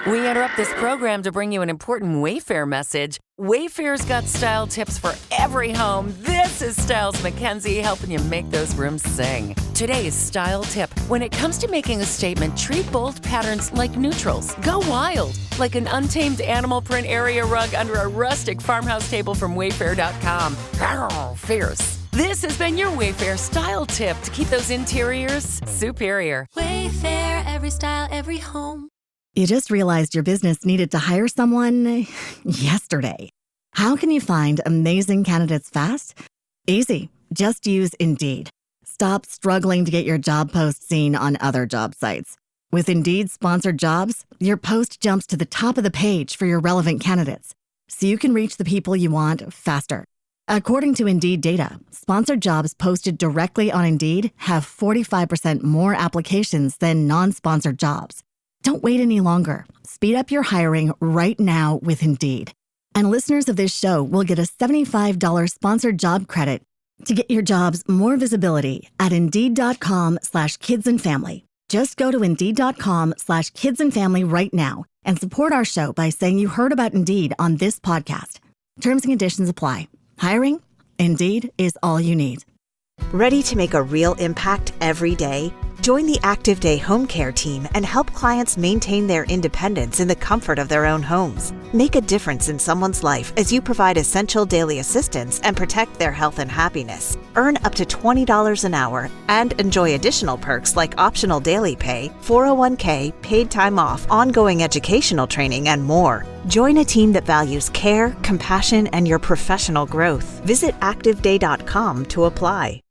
We interrupt this program to bring you an important Wayfair message. Wayfair's got style tips for every home. This is Styles McKenzie helping you make those rooms sing. Today's style tip. When it comes to making a statement, treat bold patterns like neutrals. Go wild, like an untamed animal print area rug under a rustic farmhouse table from Wayfair.com. Arr, fierce. This has been your Wayfair style tip to keep those interiors superior. Wayfair, every style, every home. You just realized your business needed to hire someone yesterday. How can you find amazing candidates fast? Easy. Just use Indeed. Stop struggling to get your job post seen on other job sites. With Indeed sponsored jobs, your post jumps to the top of the page for your relevant candidates, so you can reach the people you want faster. According to Indeed data, sponsored jobs posted directly on Indeed have 45% more applications than non-sponsored jobs. Don't wait any longer. Speed up your hiring right now with Indeed. And listeners of this show will get a $75 sponsored job credit to get your jobs more visibility at Indeed.com/kidsandfamily. Just go to Indeed.com/kidsandfamily right now and support our show by saying you heard about Indeed on this podcast. Terms and conditions apply. Hiring? Indeed is all you need. Ready to make a real impact every day? Join the Active Day Home Care team and help clients maintain their independence in the comfort of their own homes. Make a difference in someone's life as you provide essential daily assistance and protect their health and happiness. Earn up to $20 an hour and enjoy additional perks like optional daily pay, 401k, paid time off, ongoing educational training, and more. Join a team that values care, compassion, and your professional growth. Visit activeday.com to apply.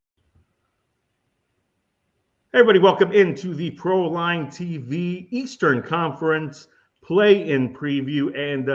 Hey everybody, welcome into the ProLine TV Eastern Conference play-in preview and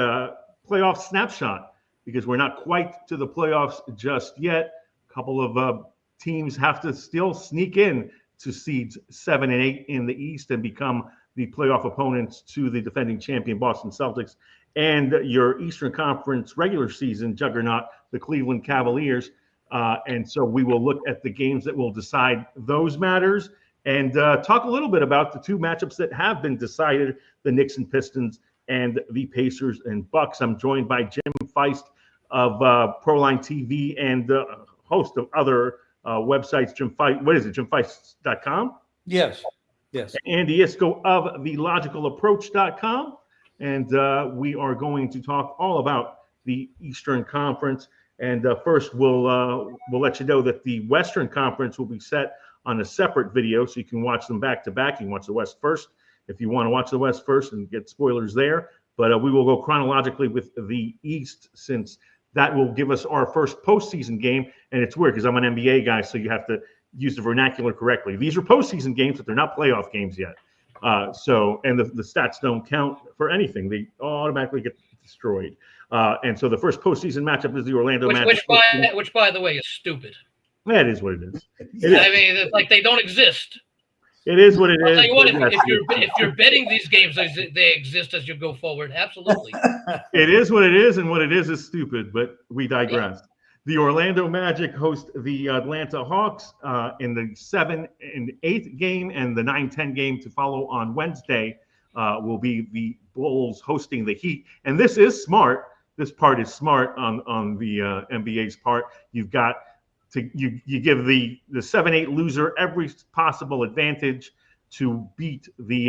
playoff snapshot, because we're not quite to the playoffs just yet. A couple of teams have to still sneak in to seeds 7 and 8 in the East and become the playoff opponents to the defending champion Boston Celtics and your Eastern Conference regular season juggernaut, the Cleveland Cavaliers. And so we will look at the games that will decide those matters and talk a little bit about the two matchups that have been decided, the Knicks and Pistons and the Pacers and Bucks. I'm joined by Jim Feist of ProLine TV and a host of other websites. Jim Feist, what is it, jimfeist.com? Yes. Andy Isco of thelogicalapproach.com. And we are going to talk all about the Eastern Conference. And first, we'll let you know that the Western Conference will be set on a separate video, so you can watch them back to back. You can watch the West first if you want to watch the West first and get spoilers there. But we will go chronologically with the East, since that will give us our first postseason game. And it's weird because I'm an NBA guy, so you have to use the vernacular correctly. These are postseason games, but they're not playoff games yet. And the stats don't count for anything. They automatically get destroyed. And so the first postseason matchup is the Orlando Magic. Which, by the way, is stupid. That is what it is. I mean, it's like they don't exist. It is what it is. I'll tell you what, if you're betting these games, they exist as you go forward. Absolutely. It is what it is, and what it is stupid, but we digress. Yeah. The Orlando Magic host the Atlanta Hawks in the 7 and 8 game, and the 9-10 game to follow on Wednesday will be the Bulls hosting the Heat. And this is smart. This part is smart on the NBA's part. You've got you give the 7-8 loser every possible advantage to beat the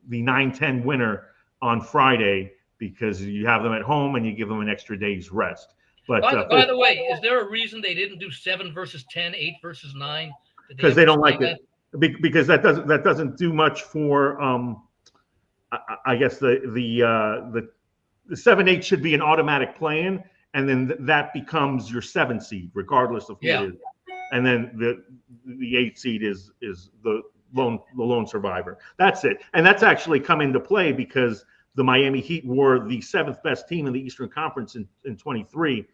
9-10 winner on Friday, because you have them at home and you give them an extra day's rest. But by the way, is there a reason they didn't do 7 versus 10, 8 versus 9? Because they don't like it. Because that doesn't do much for I guess the 7-8 should be an automatic play-in, and then that becomes your 7 seed, regardless of who it is. And then the 8 seed is the lone survivor. That's it. And that's actually come into play because the Miami Heat were the 7th best team in the Eastern Conference in 23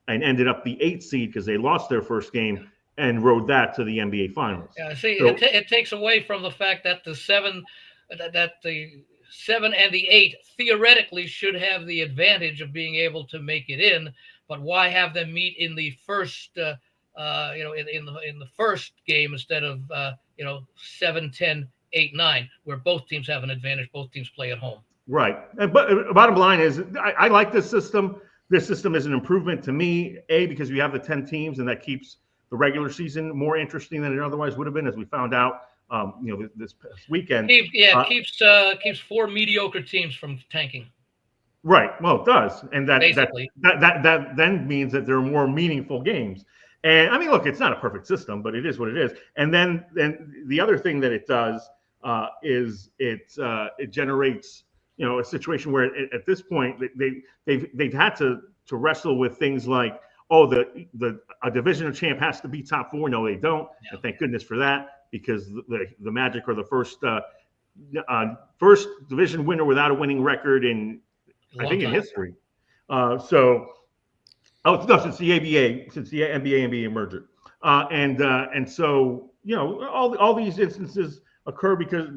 and ended up the 8th seed because they lost their first game and rode that to the NBA Finals. Yeah, see, so, it takes away from the fact that the 7 and the 8 theoretically should have the advantage of being able to make it in, but why have them meet in the first, in the first game instead of 7, 10, 8, 9, where both teams have an advantage, both teams play at home. Right. But bottom line is, I like this system. This system is an improvement to me, because we have the 10 teams, and that keeps the regular season more interesting than it otherwise would have been, as we found out, this past weekend. Keeps four mediocre teams from tanking. Right. Well, it does, and that then means that there are more meaningful games. And I mean, look, it's not a perfect system, but it is what it is. And then the other thing that it does is it generates, a situation where at this point they've had to wrestle with things like, a divisional champ has to be top four. No, they don't. Yeah. And thank goodness for that, because the Magic are the first division winner without a winning record in in history. Since the NBA merger. And so, all these instances occur because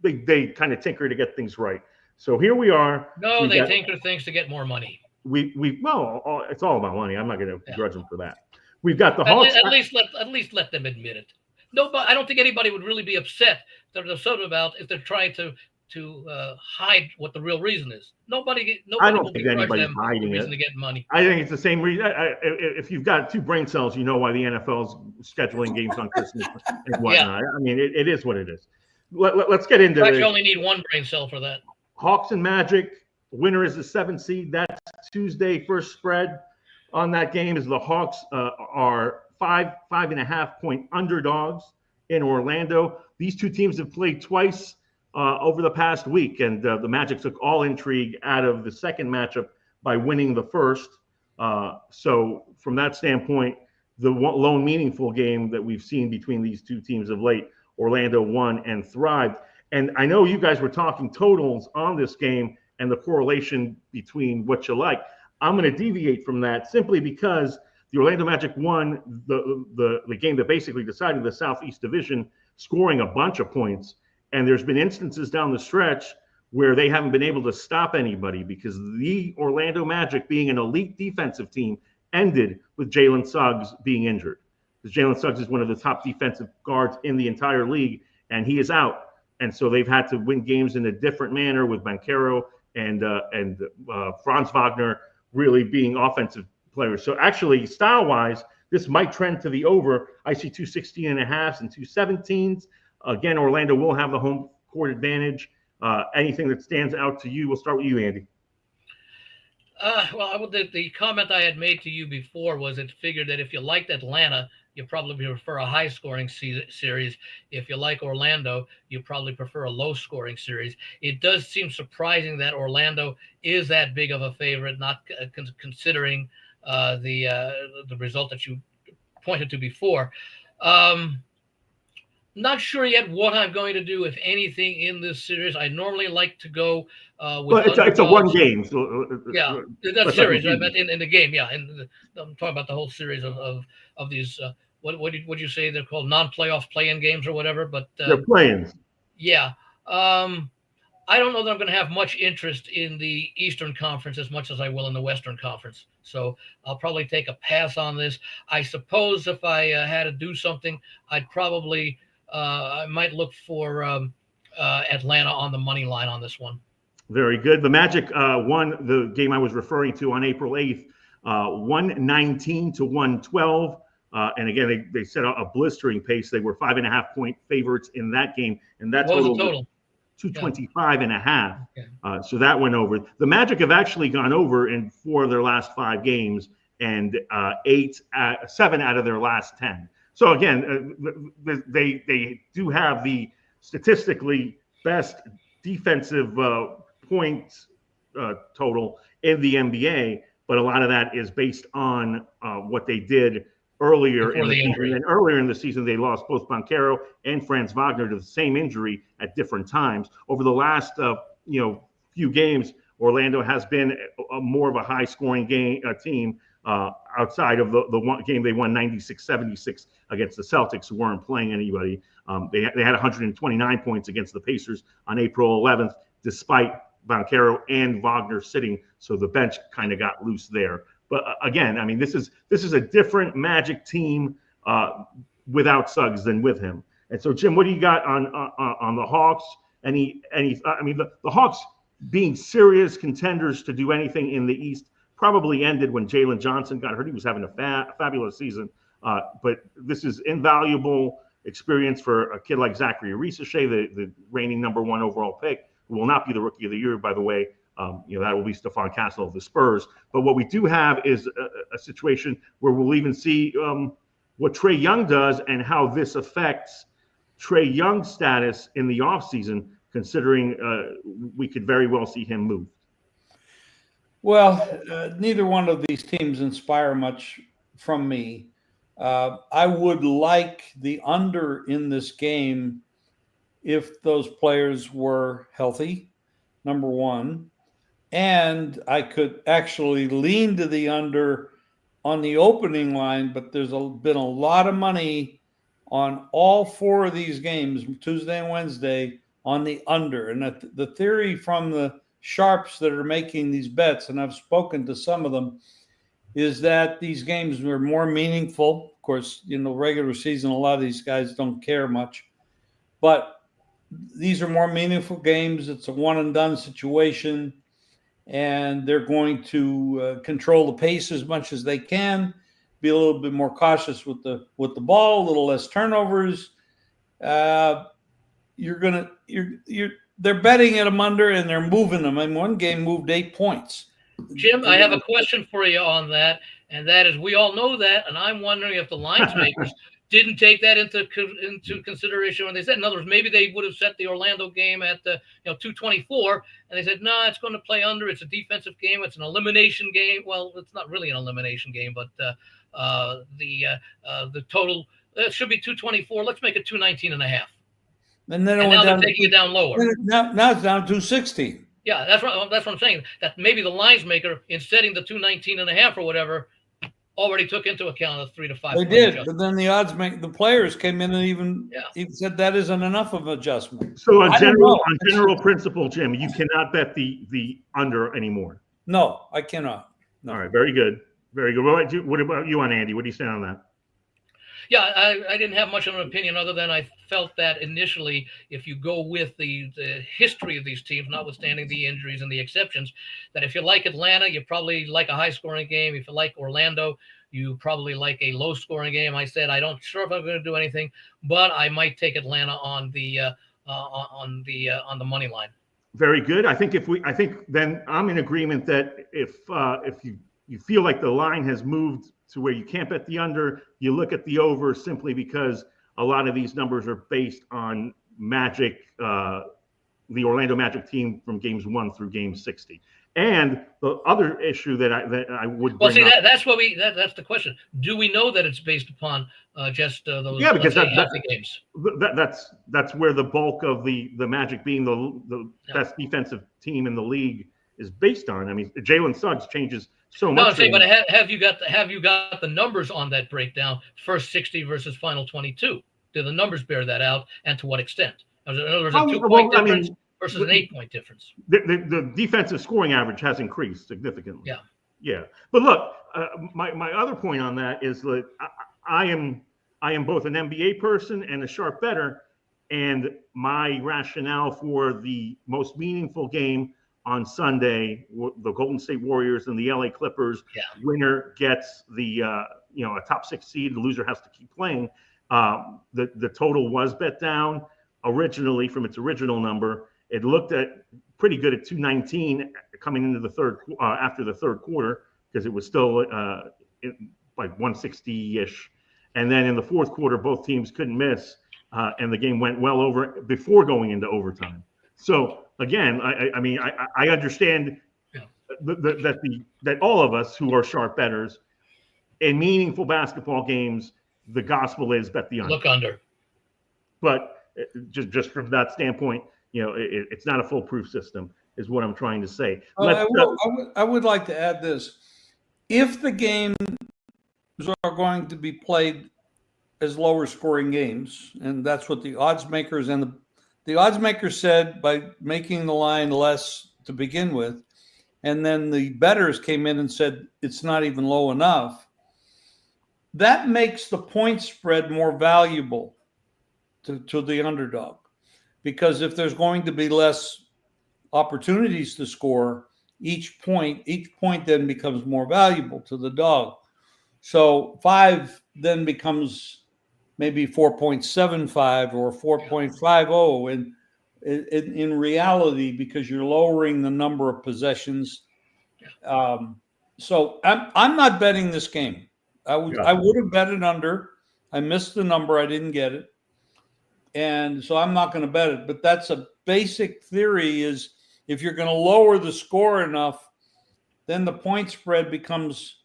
they kind of tinker to get things right. So here we are. No, they tinker things to get more money. It's all about money. I'm not going to grudge them for that. We've got the Hawks. At least let them admit it. No, but I don't think anybody would really be upset about if they're trying to hide what the real reason is. Nobody I don't think anybody's hiding it. To get money. I think it's the same reason. If you've got two brain cells, you know why the NFL's scheduling games on Christmas and whatnot. Yeah. I mean, it is what it is. Let's get into it. You only need one brain cell for that. Hawks and Magic. Winner is the 7th seed. That's Tuesday. First spread on that game is the Hawks are 5.5 point underdogs in Orlando. These two teams have played twice over the past week, and the Magic took all intrigue out of the second matchup by winning the first. So from that standpoint, the lone meaningful game that we've seen between these two teams of late, Orlando won and thrived. And I know you guys were talking totals on this game and the correlation between what you like. I'm going to deviate from that simply because the Orlando Magic won the game that basically decided the Southeast Division, scoring a bunch of points. And there's been instances down the stretch where they haven't been able to stop anybody because the Orlando Magic, being an elite defensive team, ended with Jalen Suggs being injured. Because Jalen Suggs is one of the top defensive guards in the entire league, and he is out. And so they've had to win games in a different manner with Banchero and Franz Wagner really being offensive players. So actually, style-wise, this might trend to the over. I see 216.5s and 217s. Again, Orlando will have the home court advantage. Anything that stands out to you? We'll start with you, Andy. The comment I had made to you before was it figured that if you liked Atlanta, you probably prefer a high-scoring series. If you like Orlando, you probably prefer a low-scoring series. It does seem surprising that Orlando is that big of a favorite, not considering the result that you pointed to before. Not sure yet what I'm going to do, if anything, in this series. I normally like to go with. Well, it's a one game. So, yeah, that series. I meant in the game. Yeah, and I'm talking about the whole series of these. What did you say they're called? Non-playoff play-in games or whatever. But they're play-ins. Yeah. I don't know that I'm going to have much interest in the Eastern Conference as much as I will in the Western Conference. So I'll probably take a pass on this. I suppose if I had to do something, I'd probably I might look for Atlanta on the money line on this one. Very good. The Magic won the game I was referring to on April 8th, 119 to 112. And again, they set out a blistering pace. They were 5.5 point favorites in that game. And that total? 225.5. Okay. So that went over. The Magic have actually gone over in 4 of their last 5 games and 7 out of their last 10. So again, they do have the statistically best defensive points total in the NBA, but a lot of that is based on what they did earlier in the season. And earlier in the season, they lost both Banchero and Franz Wagner to the same injury at different times. Over the last few games, Orlando has been more of a high-scoring team. Outside of the one game they won 96-76 against the Celtics, who weren't playing anybody. They had 129 points against the Pacers on April 11th, despite Banchero and Wagner sitting. So the bench kind of got loose there. But again, I mean, this is a different Magic team without Suggs than with him. And so, Jim, what do you got on the Hawks? I mean, the Hawks being serious contenders to do anything in the East probably ended when Jalen Johnson got hurt. He was having a fabulous season, but this is invaluable experience for a kid like Zachary Arisa-Shea, the reigning #1 overall pick, who will not be the Rookie of the Year, by the way. That will be Stephon Castle of the Spurs. But what we do have is a situation where we'll even see what Trae Young does and how this affects Trae Young's status in the offseason, considering we could very well see him move. Well, neither one of these teams inspire much from me. I would like the under in this game if those players were healthy, number one. And I could actually lean to the under on the opening line, but there's been a lot of money on all 4 of these games, Tuesday and Wednesday, on the under. And the theory from the sharps that are making these bets, and I've spoken to some of them, is that these games were more meaningful. Of course, regular season, a lot of these guys don't care much. But these are more meaningful games. It's a one-and-done situation. And they're going to control the pace as much as they can, be a little bit more cautious with the ball, a little less turnovers. They're betting at them under, and they're moving them. I mean, one game moved 8 points. Jim, I have a question for you on that, and that is, we all know that, and I'm wondering if the lines makers didn't take that into consideration when they said, in other words, maybe they would have set the Orlando game at 224, and they said, no, it's going to play under. It's a defensive game. It's an elimination game. Well, it's not really an elimination game, but the total should be 224. Let's make it 219.5. And then now they're taking it down lower. Now it's down to 216. Yeah, that's what I'm saying. That maybe the lines maker, in setting the 219.5 or whatever, already took into account a 3 to 5. They did, but then the players came in and even said that isn't enough of an adjustment. So on general principle, Jim, you cannot bet the under anymore. No, I cannot. No. All right, very good, very good. What about you on Andy? What do you say on that? Yeah, I didn't have much of an opinion other than I felt that initially, if you go with the history of these teams, notwithstanding the injuries and the exceptions, that if you like Atlanta, you probably like a high-scoring game. If you like Orlando, you probably like a low-scoring game. I said I don't sure if I'm going to do anything, but I might take Atlanta on the money line. Very good. I think then I'm in agreement that if you feel like the line has moved to where you can't bet the under, you look at the over, simply because a lot of these numbers are based on Magic, the Orlando Magic team from games 1 through game 60. And the other issue that I would bring up, that's the question. Do we know that it's based upon just those? Yeah, because healthy games. That's where the bulk of the Magic being the best defensive team in the league is based on. I mean, Jalen Suggs changes so much. No, I'm saying, but have you got the numbers on that breakdown? First 60 versus final 22. Do the numbers bear that out, and to what extent? In other words, a 2-point difference versus an 8-point difference. The defensive scoring average has increased significantly. Yeah. But look, my other point on that is that I am both an NBA person and a sharp bettor, and my rationale for the most meaningful game on Sunday, the Golden State Warriors and the LA Clippers, winner gets the a top 6 seed. The loser has to keep playing. The total was bet down originally from its original number. It looked at pretty good at 219 coming into the after the third quarter, because it was still like 160-ish. And then in the fourth quarter, both teams couldn't miss, and the game went well over before going into overtime. So again, I understand that all of us who are sharp bettors in meaningful basketball games, the gospel is bet the under. Look under. But just from that standpoint, it's not a foolproof system, is what I'm trying to say. I would like to add this: if the games are going to be played as lower scoring games, and that's what the odds makers and the odds makers said by making the line less to begin with, and then the bettors came in and said it's not even low enough, that makes the point spread more valuable to the underdog. because if there's going to be less opportunities to score, each point then becomes more valuable to the dog. So 5 then becomes maybe 4.75 or 4.50, and in reality, because you're lowering the number of possessions. So I'm not betting this game. I would have bet it under. I missed the number. I didn't get it. And so I'm not going to bet it. But that's a basic theory, is if you're going to lower the score enough, then the point spread becomes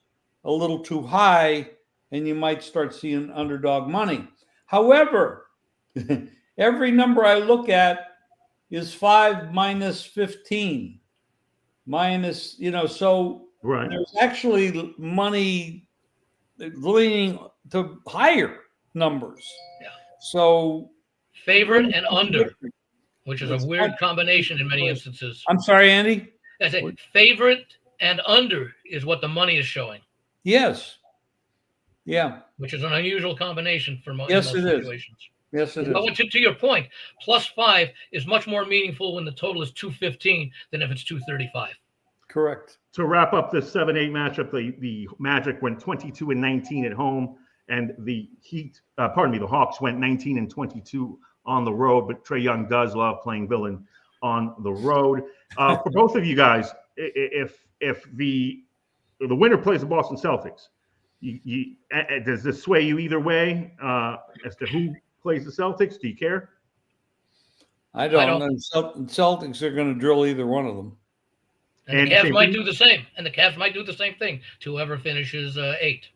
a little too high and you might start seeing underdog money. However, every number I look at is 5 minus 15 minus, so there's actually money leaning to higher numbers. Yeah. So favorite and under, which is a weird combination in many instances. I'm sorry, Andy? I say favorite and under is what the money is showing. Yes. Yeah. Which is an unusual combination for most situations. Yes, it is. But to your point, +5 is much more meaningful when the total is 215 than if it's 235. Correct. To wrap up the 7-8 matchup, the Magic went 22-19 at home, and the Hawks went 19-22 on the road. But Trae Young does love playing villain on the road. For both of you guys, if the winner plays the Boston Celtics, does this sway you either way as to who plays the Celtics? Do you care? I don't know. Celtics are going to drill either one of them. And the Cavs might do the same. And the Cavs might do the same thing to whoever finishes 8.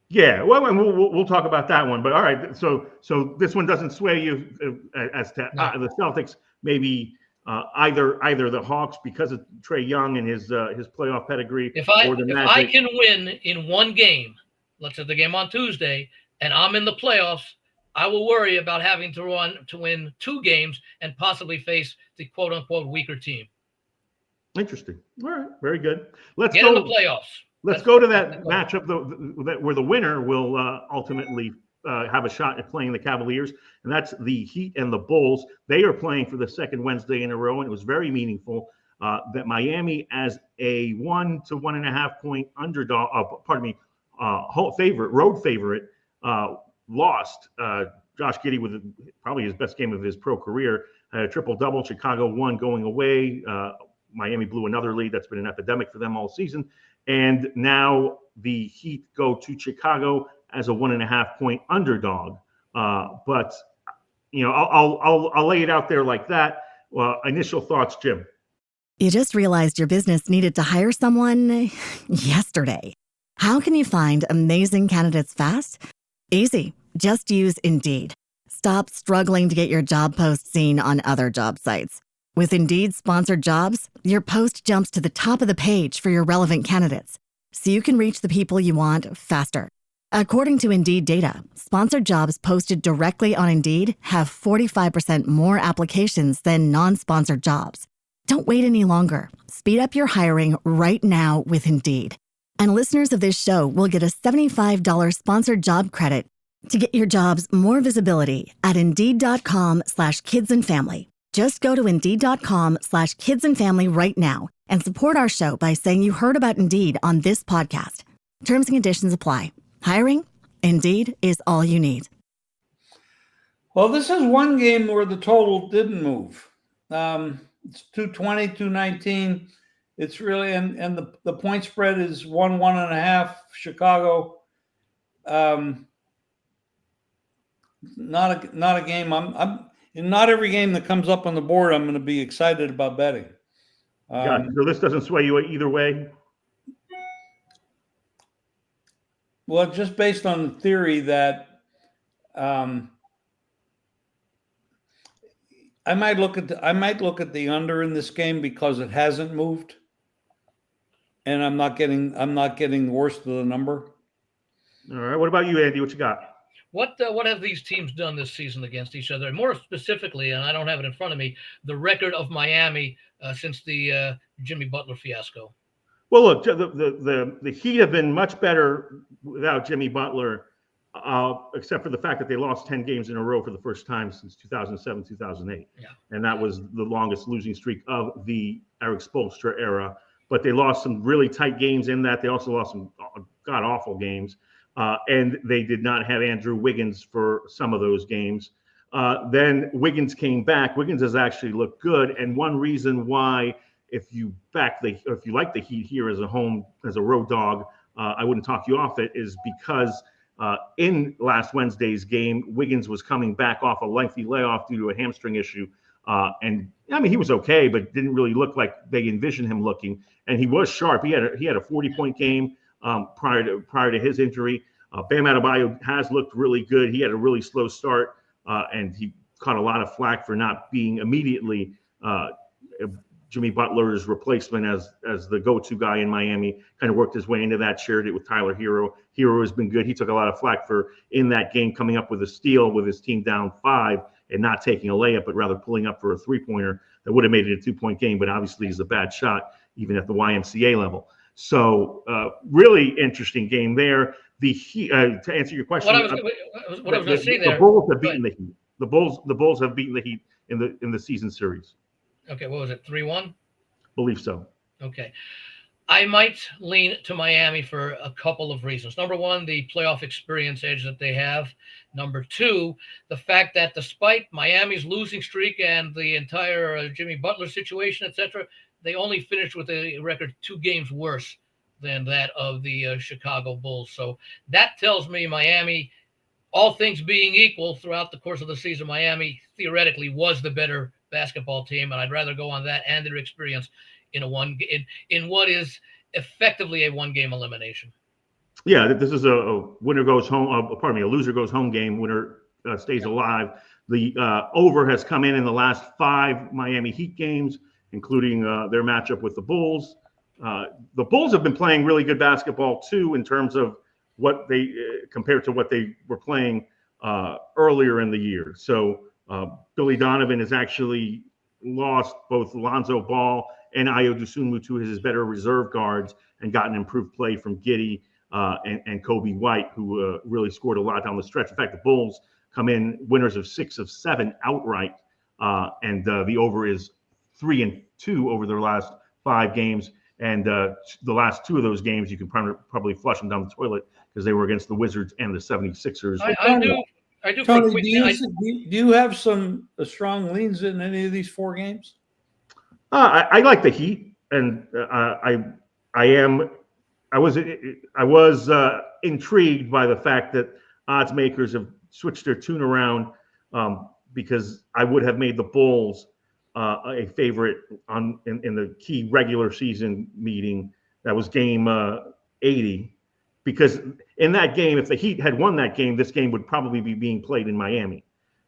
Yeah, well, and we'll talk about that one. But all right, so this one doesn't sway you as to the Celtics. Maybe either the Hawks because of Trae Young and his playoff pedigree. If I can win in one game, let's say the game on Tuesday, and I'm in the playoffs, I will worry about having to win 2 games and possibly face the quote unquote weaker team. Interesting. All right, very good. Let's get in the playoffs. Let's go to that matchup where the winner will ultimately have a shot at playing the Cavaliers, and that's the Heat and the Bulls. They are playing for the second Wednesday in a row, and it was very meaningful that Miami, as a 1 to 1.5 point underdog, road favorite, lost. Josh Giddey with probably his best game of his pro career, had a triple-double. Chicago won going away. Miami blew another lead. That's been an epidemic for them all season. And now the Heat go to Chicago as a 1.5 point underdog. But I'll lay it out there like that. Initial thoughts, Jim. You just realized your business needed to hire someone yesterday. How can you find amazing candidates fast? Easy. Just use Indeed. Stop struggling to get your job post seen on other job sites. With Indeed sponsored jobs, your post jumps to the top of the page for your relevant candidates, so you can reach the people you want faster. According to Indeed data, sponsored jobs posted directly on Indeed have 45% more applications than non-sponsored jobs. Don't wait any longer. Speed up your hiring right now with Indeed. And listeners of this show will get a $75 sponsored job credit to get your jobs more visibility at Indeed.com/kidsandfamily. Just go to Indeed.com/kidsandfamily right now and support our show by saying you heard about Indeed on this podcast. Terms and conditions apply. Hiring? Indeed is all you need. Well, this is one game where the total didn't move. It's 220, 219. It's really, and the point spread is 1.5 Chicago. Not a game. Not every game that comes up on the board, I'm going to be excited about betting. So this doesn't sway you either way? Well, just based on the theory that I might look at the under in this game because it hasn't moved, and I'm not getting the worst of the number. All right. What about you, Andy? What you got? What have these teams done this season against each other? And more specifically, and I don't have it in front of me, the record of Miami since the Jimmy Butler fiasco. Well, look, the Heat have been much better without Jimmy Butler except for the fact that they lost 10 games in a row for the first time since 2007, 2008. Yeah. And that was the longest losing streak of the Eric Spoelstra era. But they lost some really tight games in that. They also lost some god-awful games. And they did not have Andrew Wiggins for some of those games. Then Wiggins came back. Wiggins has actually looked good. And one reason why, if you like the Heat here as a road dog, I wouldn't talk you off it, is because in last Wednesday's game, Wiggins was coming back off a lengthy layoff due to a hamstring issue. And I mean, he was okay, but didn't really look like they envisioned him looking. And he was sharp. He had a 40-point game prior to his injury. Bam Adebayo has looked really good. He had a really slow start, and he caught a lot of flack for not being immediately Jimmy Butler's replacement as the go-to guy in Miami. Kind of worked his way into that, shared it with Tyler Hero. Hero has been good. He took a lot of flack for, in that game, coming up with a steal with his team down 5 and not taking a layup, but rather pulling up for a three-pointer that would have made it a 2-point game, but obviously is a bad shot, even at the YMCA level. So really interesting game there. The Heat, to answer your question, what I was going to say there. The Bulls have beaten the Heat. The Bulls have beaten the Heat in the season series. Okay, what was it, 3-1? Believe so. Okay. I might lean to Miami for a couple of reasons. Number one, the playoff experience edge that they have. Number two, the fact that despite Miami's losing streak and the entire Jimmy Butler situation, etc., they only finished with a record 2 games worse than that of the Chicago Bulls. So that tells me Miami, all things being equal throughout the course of the season, Miami theoretically was the better basketball team, and I'd rather go on that and their experience in what is effectively a 1-game elimination. Yeah, this is a winner goes home. A loser goes home game. Winner stays alive. The over has come in the last 5 Miami Heat games, including their matchup with the Bulls. The Bulls have been playing really good basketball too, in terms of what they compared to what they were playing earlier in the year. So Billy Donovan has actually lost both Lonzo Ball and Ayo Dosunmu, to his better reserve guards, and gotten improved play from Giddey and Kobe White, who really scored a lot down the stretch. In fact, the Bulls come in winners of 6 of 7 outright, and the over is 3-2 over their last 5 games. And the last 2 of those games, you can probably flush them down the toilet, because they were against the Wizards and the 76ers. I do. Tony, do you have some strong leans in any of these 4 games? I like the Heat, and I was intrigued by the fact that odds makers have switched their tune around, because I would have made the Bulls a favorite in the key regular season meeting. That was game 80, because in that game, if the Heat had won that game, this game would probably be being played in Miami.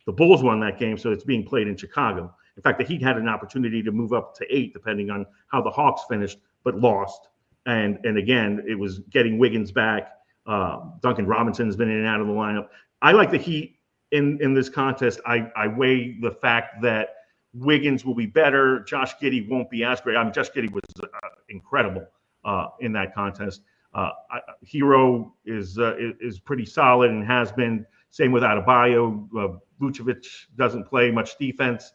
The Bulls won that game, so it's being played in Chicago. In fact, the Heat had an opportunity to move up to 8, depending on how the Hawks finished, but lost. And again, it was getting Wiggins back. Duncan Robinson's been in and out of the lineup. I like the Heat in this contest. I weigh the fact that Wiggins will be better. Josh Giddey won't be as great. I mean, Josh Giddey was incredible in that contest. Hero is pretty solid and has been. Same with Adebayo. Vucevic doesn't play much defense.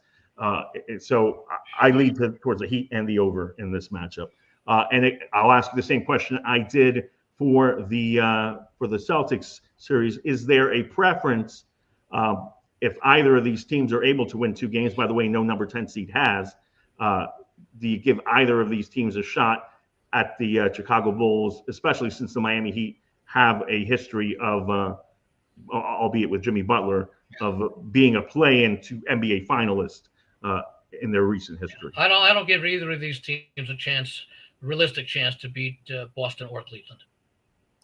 So I lead towards the Heat and the over in this matchup. I'll ask you the same question I did for the Celtics series. Is there a preference if either of these teams are able to win 2 games? By the way, no number 10 seed has. Do you give either of these teams a shot at the Chicago Bulls, especially since the Miami Heat have a history of, albeit with Jimmy Butler, of being a play-in to NBA finalist in their recent history? I don't give either of these teams a realistic chance to beat Boston or Cleveland.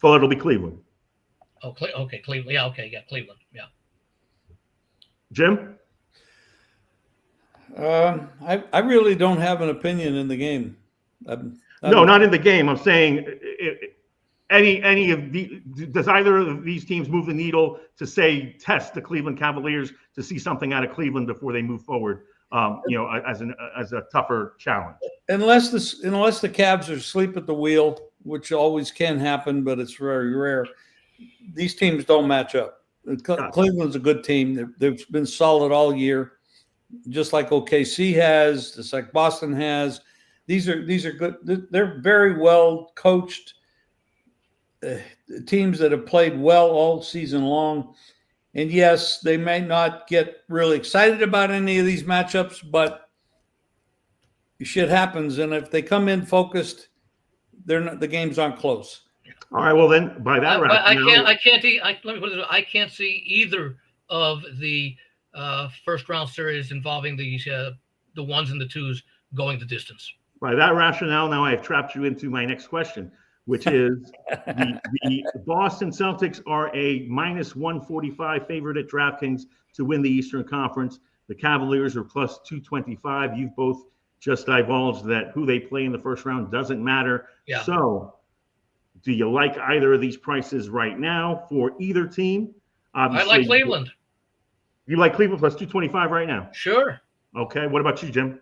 Well, it'll be Cleveland. Oh, okay, Cleveland. Yeah, okay, yeah, Cleveland. Yeah. Jim? I really don't have an opinion in the game. No, not in the game. I'm saying does either of these teams move the needle to say test the Cleveland Cavaliers to see something out of Cleveland before they move forward? As a tougher challenge. Unless the Cavs are asleep at the wheel, which always can happen, but it's very rare. these teams don't match up. Cleveland's a good team. They've been solid all year, just like OKC has, just like Boston has. These are good. They're very well coached teams that have played well all season long. And yes, they may not get really excited about any of these matchups, but shit happens. And if they come in focused, the games aren't close. All right. Well, then by that rationale, I can't see either of the first round series involving the ones and the twos going the distance. By that rationale, now I have trapped you into my next question, which is the Boston Celtics are a -145 favorite at DraftKings to win the Eastern Conference. The Cavaliers are plus 225. You've both just divulged that who they play in the first round doesn't matter. Yeah. So do you like either of these prices right now for either team? Obviously, I like Cleveland. You like Cleveland plus 225 right now? Sure. Okay. What about you, Jim?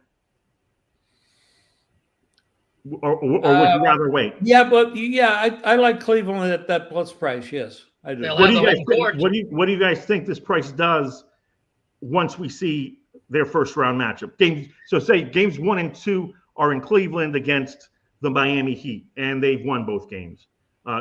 Or would you rather wait? Yeah, but I like Cleveland at that plus price. Yes, I do. What do you guys think this price does once we see their first round matchup? So say games 1 and 2 are in Cleveland against the Miami Heat, and they've won both games.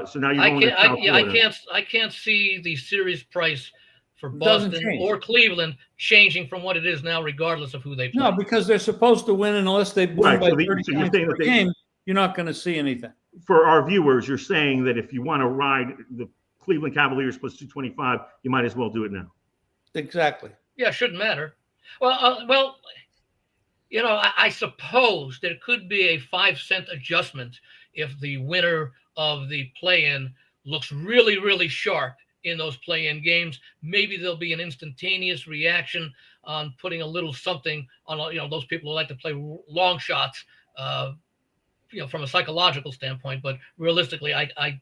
So now you're going to South Florida. I can't see the series price for Boston or Cleveland changing from what it is now, regardless of who they play. No, because they're supposed to win unless they win by 30 points per game. You're not going to see anything. For our viewers, you're saying that if you want to ride the Cleveland Cavaliers plus 225, you might as well do it now. Exactly. Yeah, it shouldn't matter. Well, I suppose there could be a 5-cent adjustment if the winner of the play-in looks really, really sharp in those play-in games. Maybe there'll be an instantaneous reaction on putting a little something on, those people who like to play long shots, from a psychological standpoint. But realistically, I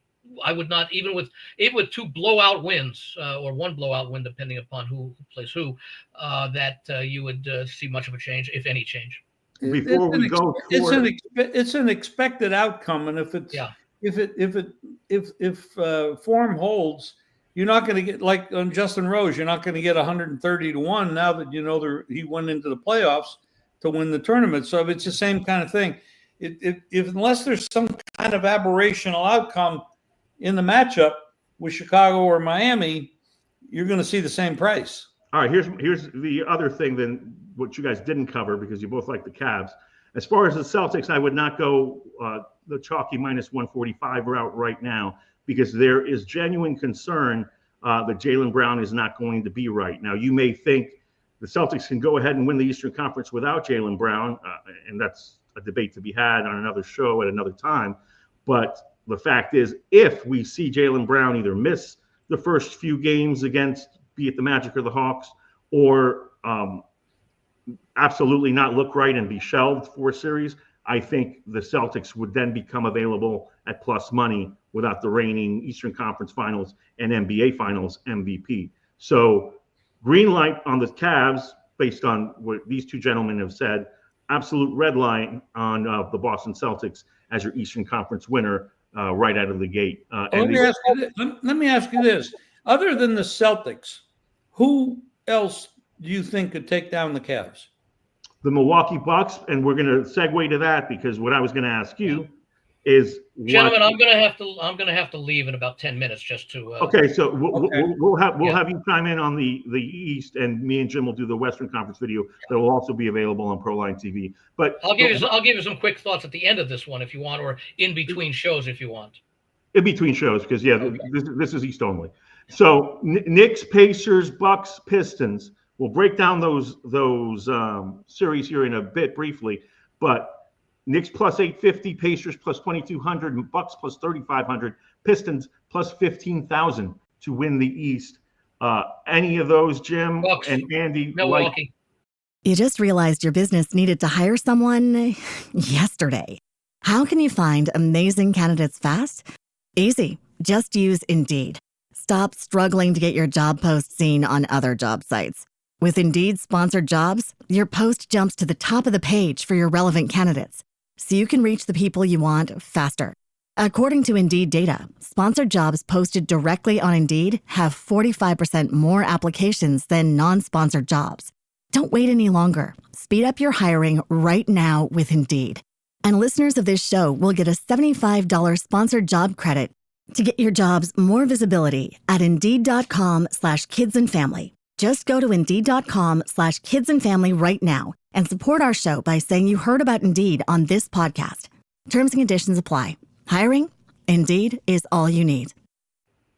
would not, even with 2 blowout wins or 1 blowout win, depending upon who plays who, that you would see much of a change, if any change. Before we go, it's an expected outcome, and if form holds, you're not going to get, like on Justin Rose, you're not going to get 130 to 1 now that he went into the playoffs to win the tournament. So it's the same kind of thing. Unless there's some kind of aberrational outcome in the matchup with Chicago or Miami, you're going to see the same price. All right, here's the other thing then, what you guys didn't cover because you both like the Cavs. As far as the Celtics, I would not go the chalky -145 route right now because there is genuine concern that Jaylen Brown is not going to be right. Now, you may think the Celtics can go ahead and win the Eastern Conference without Jaylen Brown, and that's a debate to be had on another show at another time. But the fact is, if we see Jaylen Brown either miss the first few games against, be it the Magic or the Hawks, or absolutely not look right and be shelved for a series, I think the Celtics would then become available at plus money without the reigning Eastern Conference Finals and NBA Finals MVP. So green light on the Cavs based on what these two gentlemen have said. Absolute red line on the Boston Celtics as your Eastern Conference winner right out of the gate. Let me ask you this. Other than the Celtics, who else do you think could take down the Cavs? The Milwaukee Bucks, and we're going to segue to that because what I was going to ask you is, gentlemen, I'm going to have to leave in about 10 minutes just to. Okay, so we'll have you chime in on the East, and me and Jim will do the Western Conference video that will also be available on Proline TV. But I'll give you some quick thoughts at the end of this one if you want, or in between shows if you want. In between shows, because this is East only. So Knicks, Pacers, Bucks, Pistons. We'll break down those series here in a bit briefly, but Knicks plus 850, Pacers plus 2,200, Bucks plus 3,500, Pistons plus 15,000 to win the East. Any of those, Jim Bucks. And Andy? Milwaukee. You just realized your business needed to hire someone yesterday. How can you find amazing candidates fast? Easy. Just use Indeed. Stop struggling to get your job post seen on other job sites. With Indeed sponsored jobs, your post jumps to the top of the page for your relevant candidates, so you can reach the people you want faster. According to Indeed data, sponsored jobs posted directly on Indeed have 45% more applications than non-sponsored jobs. Don't wait any longer. Speed up your hiring right now with Indeed. And listeners of this show will get a $75 sponsored job credit to get your jobs more visibility at Indeed.com/kidsandfamily. Just go to Indeed.com/kidsandfamily right now and support our show by saying you heard about Indeed on this podcast. Terms and conditions apply. Hiring? Indeed is all you need.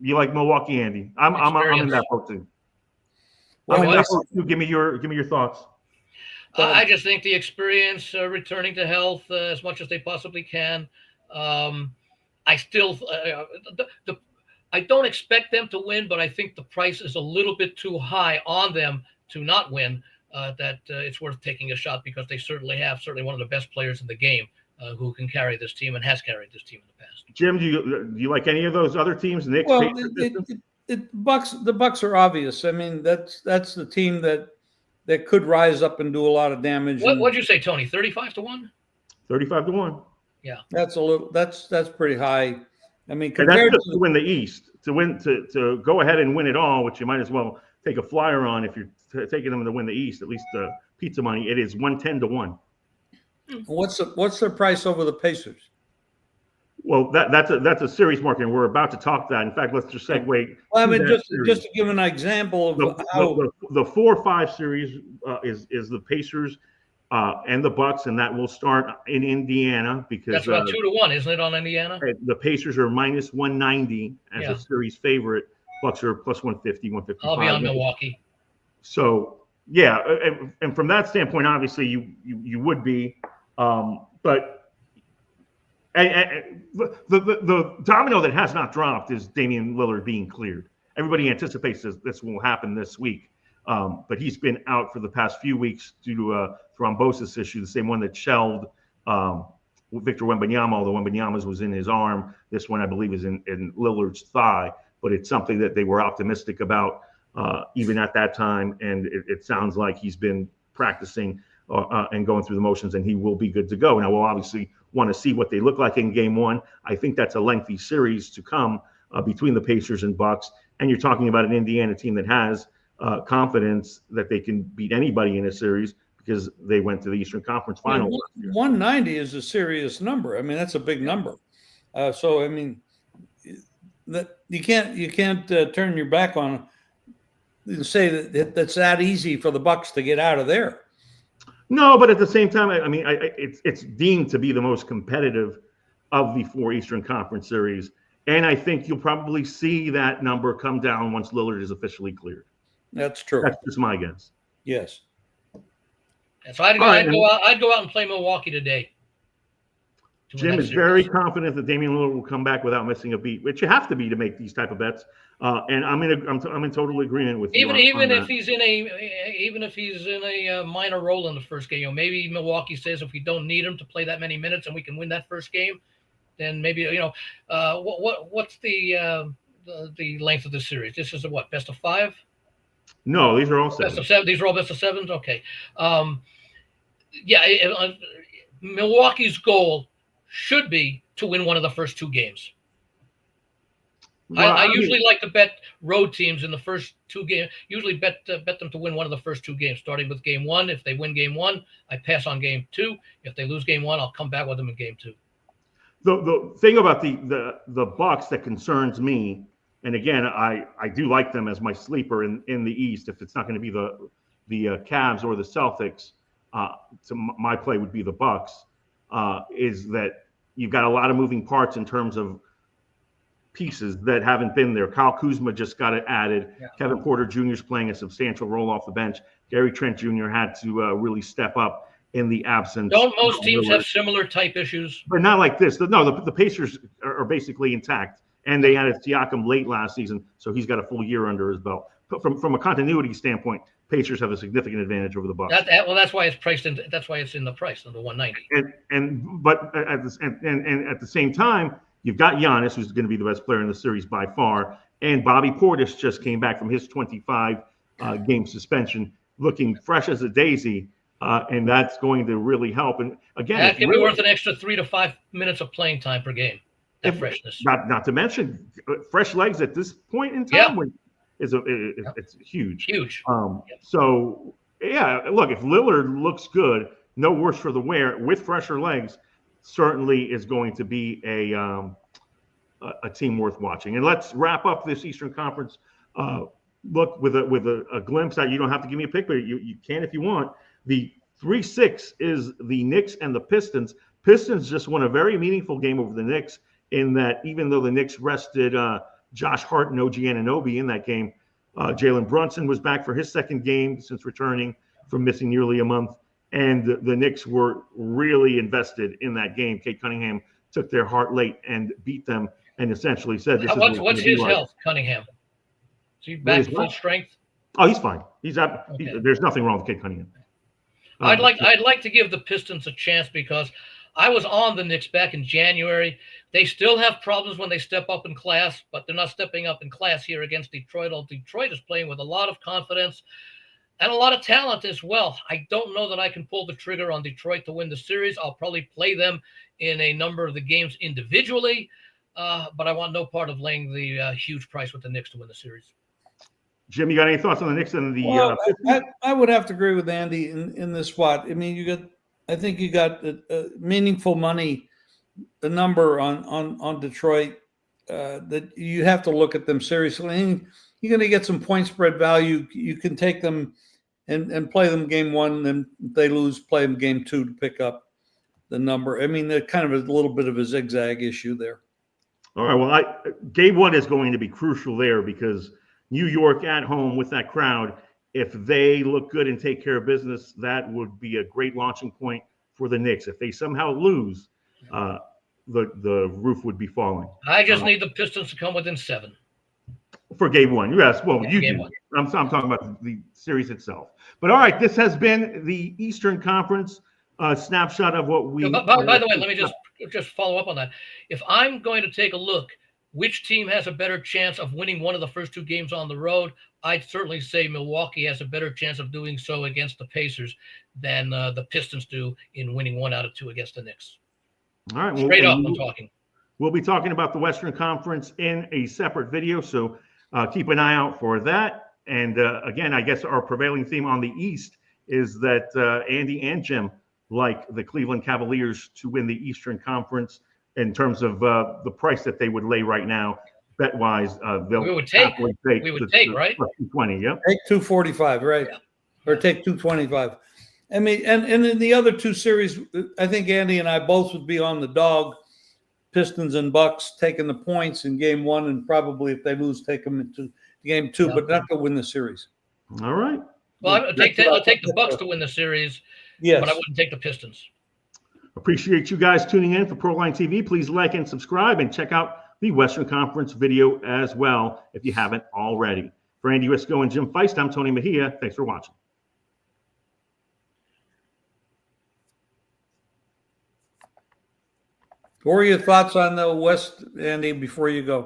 You like Milwaukee, Andy? I'm in that boat too. Give me your thoughts. I just think the experience, returning to health as much as they possibly can. I still, I don't expect them to win, but I think the price is a little bit too high on them to not win. That it's worth taking a shot because they certainly have one of the best players in the game who can carry this team and has carried this team in the past. Jim, do you like any of those other teams? Knicks, well, the Bucks are obvious. I mean, that's the team that could rise up and do a lot of damage. What'd you say, Tony? 35-1? 35-1. Yeah, that's pretty high. I mean, compared to win the East, to go ahead and win it all, which you might as well take a flyer on if you're taking them to win the East, at least pizza money. It is 110-1. What's their price over the Pacers? Well, that's a series market, and we're about to talk that. In fact, let's just segue. Well, I mean, just to give an example of the 4-5 series is the Pacers and the Bucks, and that will start in Indiana because that's about 2-1, isn't it, on Indiana? The Pacers are minus 190 as a series favorite. Bucks are plus 150, 155. I'll be on Milwaukee. So yeah, and from that standpoint, obviously you would be, but. And the domino that has not dropped is Damian Lillard being cleared. Everybody anticipates this will happen this week, but he's been out for the past few weeks due to a thrombosis issue, the same one that shelved Victor Wembanyama, although Wembanyama's was in his arm. This one, I believe, is in Lillard's thigh, but it's something that they were optimistic about even at that time, and it sounds like he's been practicing and going through the motions, and he will be good to go. Now, we'll obviously want to see what they look like in game one. I think that's a lengthy series to come between the Pacers and Bucks. And you're talking about an Indiana team that has confidence that they can beat anybody in a series because they went to the Eastern Conference Final. 190 is a serious number. I mean, that's a big number. So, I mean, that you can't turn your back on and say that that's that easy for the Bucks to get out of there. No, but at the same time, I mean, it's deemed to be the most competitive of the 4 Eastern Conference series, and I think you'll probably see that number come down once Lillard is officially cleared. That's true. That's just my guess. Yes. So I'd go out and play Milwaukee today. Jim is very confident that Damian Lillard will come back without missing a beat, which you have to be to make these type of bets. And I'm in total agreement with you. Even if he's in a minor role in the first game, maybe Milwaukee says if we don't need him to play that many minutes and we can win that first game, then maybe what's the length of the series? This is a best of 5? No, these are all 7. Best of 7. These are all best of 7s. Okay. Milwaukee's goal should be to win one of the first 2 games. Well, I usually like to bet road teams in the first 2 games. Usually bet them to win one of the first 2 games, starting with game 1. If they win game 1, I pass on game 2. If they lose game 1, I'll come back with them in game 2. The thing about the Bucks that concerns me, and again, I do like them as my sleeper in the East. If it's not going to be the Cavs or the Celtics, my play would be the Bucks. Is that you've got a lot of moving parts in terms of pieces that haven't been there. Kyle Kuzma just got it added. Yeah. Kevin Porter Jr. is playing a substantial role off the bench. Gary Trent Jr. had to really step up in the absence. Don't most teams have similar type issues? But not like this. No, the Pacers are basically intact, and they added Siakam late last season, so he's got a full year under his belt. But from a continuity standpoint, Pacers have a significant advantage over the Bucks. That's why it's priced in. That's why it's in the price of the 190. But at the same time, you've got Giannis, who's going to be the best player in the series by far, and Bobby Portis just came back from his 25 game suspension, looking fresh as a daisy, and that's going to really help. And again, that can be worth an extra 3 to 5 minutes of playing time per game. that freshness. Not to mention fresh legs at this point in Yeah. time it's huge. Huge. So yeah, look, if Lillard looks good, no worse for the wear with fresher legs, certainly is going to be a team worth watching. And let's wrap up this Eastern Conference look with a glimpse at, you don't have to give me a pick, but you can if you want. The 3-6 is the Knicks and the Pistons. Pistons just won a very meaningful game over the Knicks in that even though the Knicks rested Josh Hart and OG Anunoby in that game, Jalen Brunson was back for his second game since returning from missing nearly a month. And the Knicks were really invested in that game. Kate Cunningham took their heart late and beat them and essentially said, what's his health, Cunningham? Is he back to full strength? Oh, he's fine. He's up. Okay. There's nothing wrong with Kate Cunningham. I'd like to give the Pistons a chance because I was on the Knicks back in January. They still have problems when they step up in class, but they're not stepping up in class here against Detroit. Detroit is playing with a lot of confidence and a lot of talent as well. I don't know that I can pull the trigger on Detroit to win the series. I'll probably play them in a number of the games individually, but I want no part of laying the huge price with the Knicks to win the series. Jim, you got any thoughts on the Knicks and the? Well, I would have to agree with Andy in this spot. I mean, I think you got meaningful money, the number on Detroit that you have to look at them seriously. And you're going to get some point spread value. You can take them and play them game one, and if they lose, play them game two to pick up the number. I mean, they're kind of a little bit of a zigzag issue there. All right. Well, game one is going to be crucial there because New York at home with that crowd, if they look good and take care of business, that would be a great launching point for the Knicks. If they somehow lose, the roof would be falling. I just need the Pistons to come within 7. For game one, yes. Well, you game do. one. I'm talking about the series itself. But all right, this has been the Eastern Conference snapshot of what we. By the way, let me just follow up on that. If I'm going to take a look, which team has a better chance of winning one of the first 2 games on the road? I'd certainly say Milwaukee has a better chance of doing so against the Pacers than the Pistons do in winning 1 out of 2 against the Knicks. All right. Straight up, I'm talking. We'll be talking about the Western Conference in a separate video, so keep an eye out for that. And again, I guess our prevailing theme on the East is that Andy and Jim like the Cleveland Cavaliers to win the Eastern Conference. In terms of the price that they would lay right now, bet wise, we would take right? 220, yep. Take 245, right? Yeah. Or take 225. I mean, and in the other 2 series, I think Andy and I both would be on the dog, Pistons and Bucks, taking the points in game 1, and probably if they lose, take them into game 2, but not to win the series. All right. Well, I'll take the Bucks to win the series, but I wouldn't take the Pistons. Appreciate you guys tuning in for Proline TV. Please like and subscribe and check out the Western Conference video as well if you haven't already. For Andy Risco and Jim Feist, I'm Tony Mejia. Thanks for watching. What are your thoughts on the West, Andy, before you go?